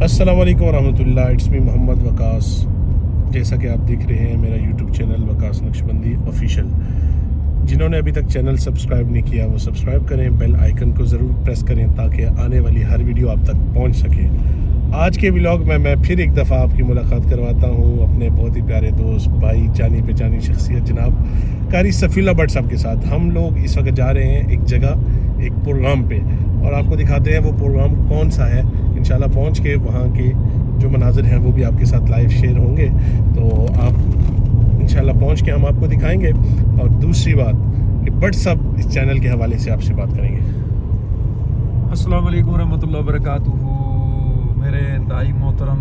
अस्सलाम वालेकुम रहमतुल्लाह। It's me Mohammad Waqas. जैसा कि आप देख रहे हैं मेरा YouTube channel Waqas Naqshbandi official. जिन्होंने अभी तक चैनल सब्सक्राइब नहीं किया वो सब्सक्राइब करें, बेल आइकन को ज़रूर प्रेस करें ताकि आने वाली हर वीडियो आप तक पहुंच सके। आज के व्लॉग में मैं फिर एक दफ़ा आपकी मुलाकात करवाता हूं अपने बहुत ही प्यारे दोस्त, भाई, जानी पहचानी शख्सियत जनाब कारी सफ़ीला भट्ट साहब के साथ। हम लोग इस वक्त जा रहे हैं एक जगह, एक प्रोग्राम पे, और आपको दिखाते हैं वो प्रोग्राम कौन सा है। इंशाल्लाह पहुंच के वहाँ के जो मनाजिर हैं वो भी आपके साथ लाइव शेयर होंगे, तो आप इंशाल्लाह पहुंच के हम आपको दिखाएंगे। और दूसरी बात कि भट्ट साहब इस चैनल के हवाले से आपसे बात करेंगे। अस्सलाम वालेकुम रहमतुल्लाहि व बरकातुहू। मेरे इंतहाई मोहतरम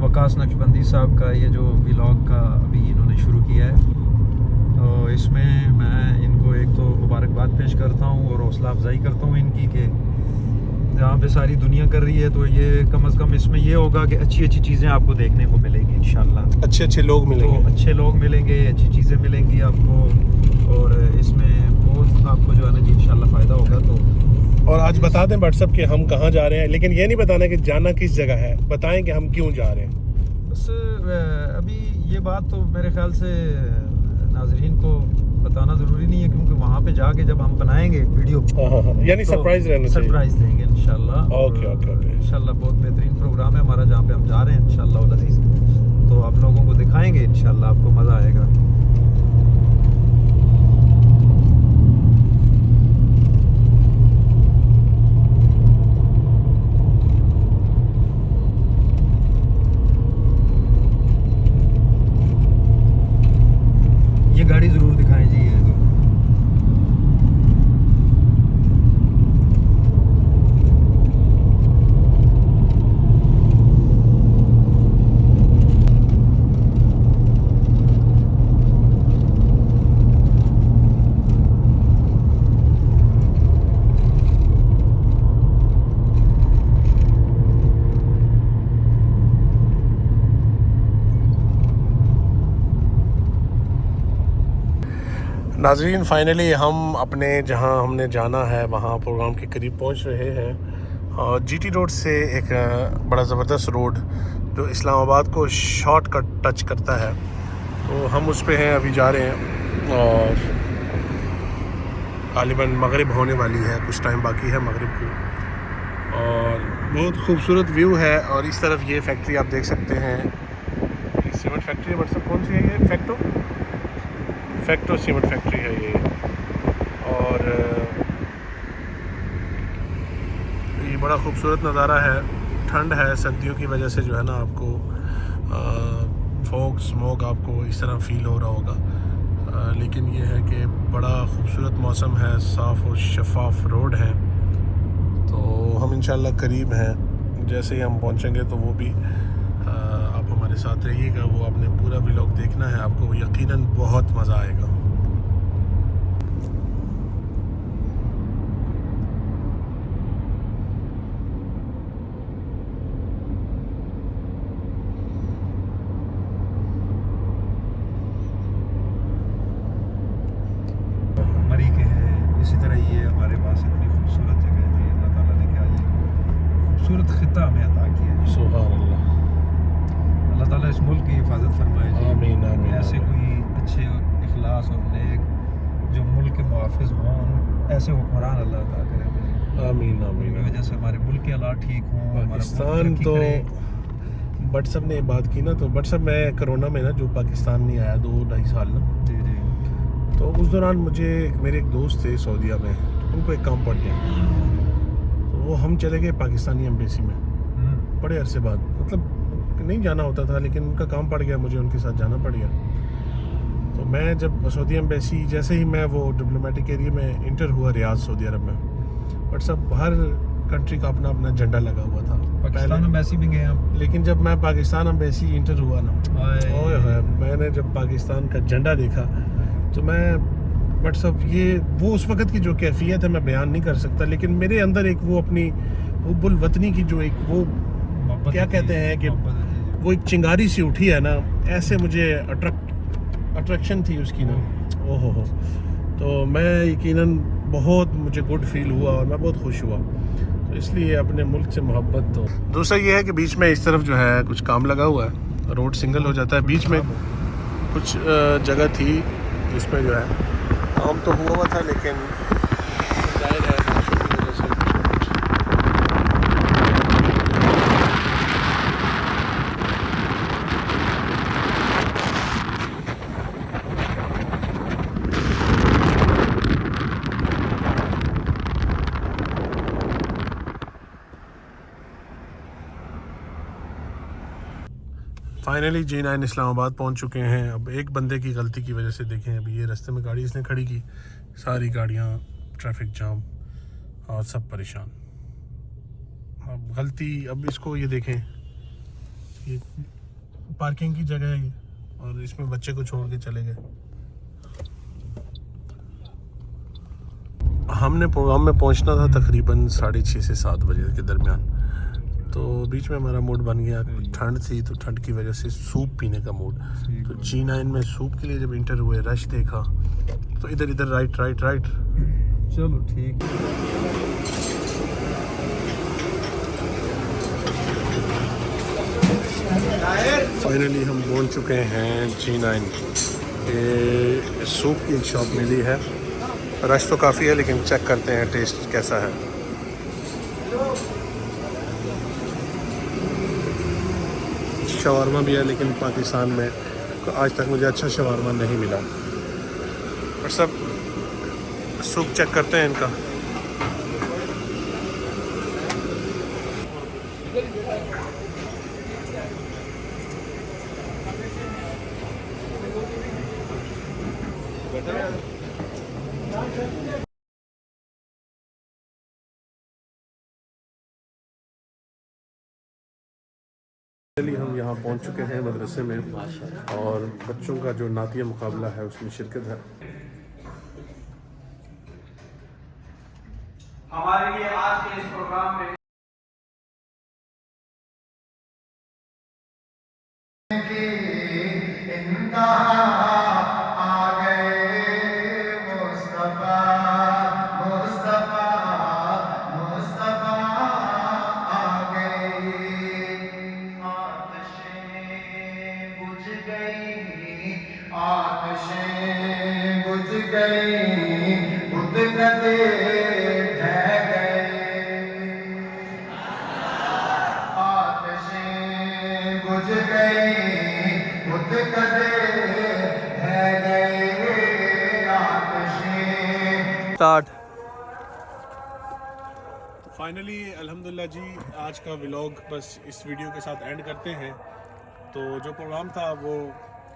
वकास नक्शबंदी साहब का ये जो व्लॉग का अभी इन्होंने शुरू किया है, तो इसमें मैं इनको एक तो मुबारकबाद पेश करता हूँ और हौसला अफजाई करता हूँ इनकी कि जहाँ पे सारी दुनिया कर रही है तो ये कम से कम इसमें ये होगा कि अच्छी अच्छी चीज़ें आपको देखने को मिलेंगी इंशाल्लाह। अच्छे अच्छे लोग मिलेंगे, तो अच्छे लोग मिलेंगे, अच्छी चीज़ें मिलेंगी आपको, और इसमें बहुत आपको जो है ना जी इंशाल्लाह फ़ायदा होगा। तो और आज बता दें भट्ट साहब कि हम कहाँ जा रहे हैं, लेकिन ये नहीं बताना कि जाना किस जगह है, बताएं कि हम क्यों जा रहे हैं। बस अभी ये बात तो मेरे ख्याल से नाजरीन को बताना ज़रूरी नहीं है, क्योंकि वहाँ पे जाके जब हम बनाएंगे वीडियो यानी तो सरप्राइज रहना चाहिए। सरप्राइज देंगे इंशाल्लाह। Okay okay okay. इंशाल्लाह बहुत बेहतरीन प्रोग्राम है हमारा जहाँ पे हम जा रहे हैं इंशाल्लाह वल अज़ीज़, तो आप लोगों को दिखाएंगे इंशाल्लाह, आपको मज़ा आएगा। ये गाड़ी ज़रूर दिखाएं जी। ये तो नाजरीन फाइनली हम अपने जहां हमने जाना है वहां प्रोग्राम के करीब पहुंच रहे हैं। और जीटी रोड से एक बड़ा ज़बरदस्त रोड जो इस्लामाबाद को शॉर्टकट टच करता है, तो हम उस पे हैं, अभी जा रहे हैं। और गालिबन मगरिब होने वाली है, कुछ टाइम बाकी है मगरिब को। और बहुत खूबसूरत व्यू है। और इस तरफ ये फैक्ट्री आप देख सकते हैं, ये सीमेंट फैक्ट्री है। मतलब कौन सी है ये? फैक्टो सीमेंट फैक्ट्री है ये। और ये बड़ा खूबसूरत नज़ारा है। ठंड है, सर्दियों की वजह से जो है ना आपको फॉग स्मोक आपको इस तरह फील हो रहा होगा, लेकिन ये है कि बड़ा खूबसूरत मौसम है, साफ़ और शफाफ रोड है। तो हम इंशाल्लाह करीब हैं, जैसे ही हम पहुंचेंगे तो वो भी आप हमारे साथ रहिएगा। वो आपने पूरा व्लॉग देखना है, आपको यकीनन बहुत मज़ा आएगा। मरी के हैं, इसी तरह ये हमारे पास इतनी खूबसूरत जगह है। अल्लाह ताला ने क्या ये खूबसूरत खिता हमें अता किया है। सुभान अल्लाह। अल्लाह ताला इस मुल्क की हिफाजत फरमाए जी। आमीन आमीन। ऐसे कोई अच्छे इखलास और नेक जो मुल्क के मुहाफिज हों, ऐसे हुक्मरान अल्लाह अता करे हमें। आमीन आमीन। इनकी वजह से हमारे मुल्क के हालात ठीक हों, हमारा मुल्क पाकिस्तान तरक्की तो करे। भट्ट साहब ने बात की ना, तो भट्ट साहब मैं कोरोना में ना जो पाकिस्तान नहीं आया 2-2.5 साल ना, जी जी। तो उस दौरान मुझे मेरे एक दोस्त थे सऊदीया में, उनको एक काम पड़ गया, तो वो हम चले गए पाकिस्तानी एम्बेसी में बड़े अरसे बाद। मतलब नहीं जाना होता था, लेकिन उनका काम पड़ गया, मुझे उनके साथ जाना पड़ गया। तो मैं जब सऊदी एम्बेसी, जैसे ही मैं वो डिप्लोमेटिक एरिया में इंटर हुआ रियाद सऊदी अरब में, बट सब हर कंट्री का अपना अपना झंडा लगा हुआ था। पाकिस्तान एम्बेसी भी गए हम, लेकिन जब मैं पाकिस्तान एम्बेसी इंटर हुआ ना, ओए होए, मैंने जब पाकिस्तान का झंडा देखा तो मैं बट सब ये वो उस वक़्त की जो कैफियत है मैं बयान नहीं कर सकता, लेकिन मेरे अंदर एक वो अपनी हुब्बुल वतनी की जो एक वो क्या कहते हैं कि वो एक चिंगारी सी उठी है ना, ऐसे मुझे अट्रैक्शन थी उसकी ना। ओहो हो, तो मैं यकीनन बहुत मुझे गुड फील हुआ और मैं बहुत खुश हुआ। तो इसलिए अपने मुल्क से मोहब्बत तो। दूसरा ये है कि बीच में इस तरफ जो है कुछ काम लगा हुआ है, रोड सिंगल हो जाता है। बीच में कुछ जगह थी जिसमें जो है काम तो हुआ था, लेकिन जाहिर है बारिशों की वजह से फाइनली G9 इस्लामाबाद पहुंच चुके हैं। अब एक बंदे की गलती की वजह से देखें, अभी ये रास्ते में गाड़ी इसने खड़ी की, सारी गाड़ियां, ट्रैफिक जाम और सब परेशान। अब गलती, अब इसको ये देखें, ये पार्किंग की जगह है ये, और इसमें बच्चे को छोड़ के चले गए। हमने प्रोग्राम में पहुंचना था तकरीबन 6:30 से 7 बजे के दरमियान, तो बीच में हमारा मूड बन गया। ठंड थी तो ठंड की वजह से सूप पीने का मूड, तो G9 में सूप के लिए जब इंटर हुए, रश देखा तो इधर इधर राइट राइट राइट। चलो ठीक। फाइनली हम पहुंच चुके हैं G9। ये सूप की शॉप मिली है, रश तो काफ़ी है, लेकिन चेक करते हैं टेस्ट कैसा है। शवारमा भी है, लेकिन पाकिस्तान में आज तक मुझे अच्छा शवारमा नहीं मिला। और सब सूप चेक करते हैं इनका। हम यहाँ पहुँच चुके हैं मदरसे में, और बच्चों का जो नातिया मुकाबला है उसमें शिरकत है। हमारे लिए आज के इस प्रोग्राम में स्टार्ट। फाइनली अल्हम्दुलिल्लाह जी, आज का व्लॉग बस इस वीडियो के साथ एंड करते हैं। तो जो प्रोग्राम था वो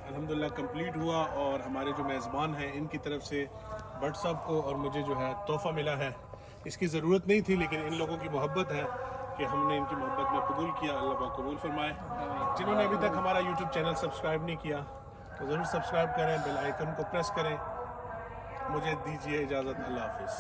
अल्हम्दुलिल्लाह कंप्लीट हुआ, और हमारे जो मेज़बान हैं इनकी तरफ से भट्ट साहब को और मुझे जो है तोहफ़ा मिला है। इसकी ज़रूरत नहीं थी, लेकिन इन लोगों की मोहब्बत है कि हमने इनकी मोहब्बत में कबूल किया। अल्लाह पाक कबूल फरमाए। जिन्होंने अभी तक हमारा यूट्यूब चैनल सब्सक्राइब नहीं किया तो ज़रूर सब्सक्राइब करें, बेल आइकन को प्रेस करें। मुझे दीजिए इजाज़त, अल्लाह हाफ़िज़।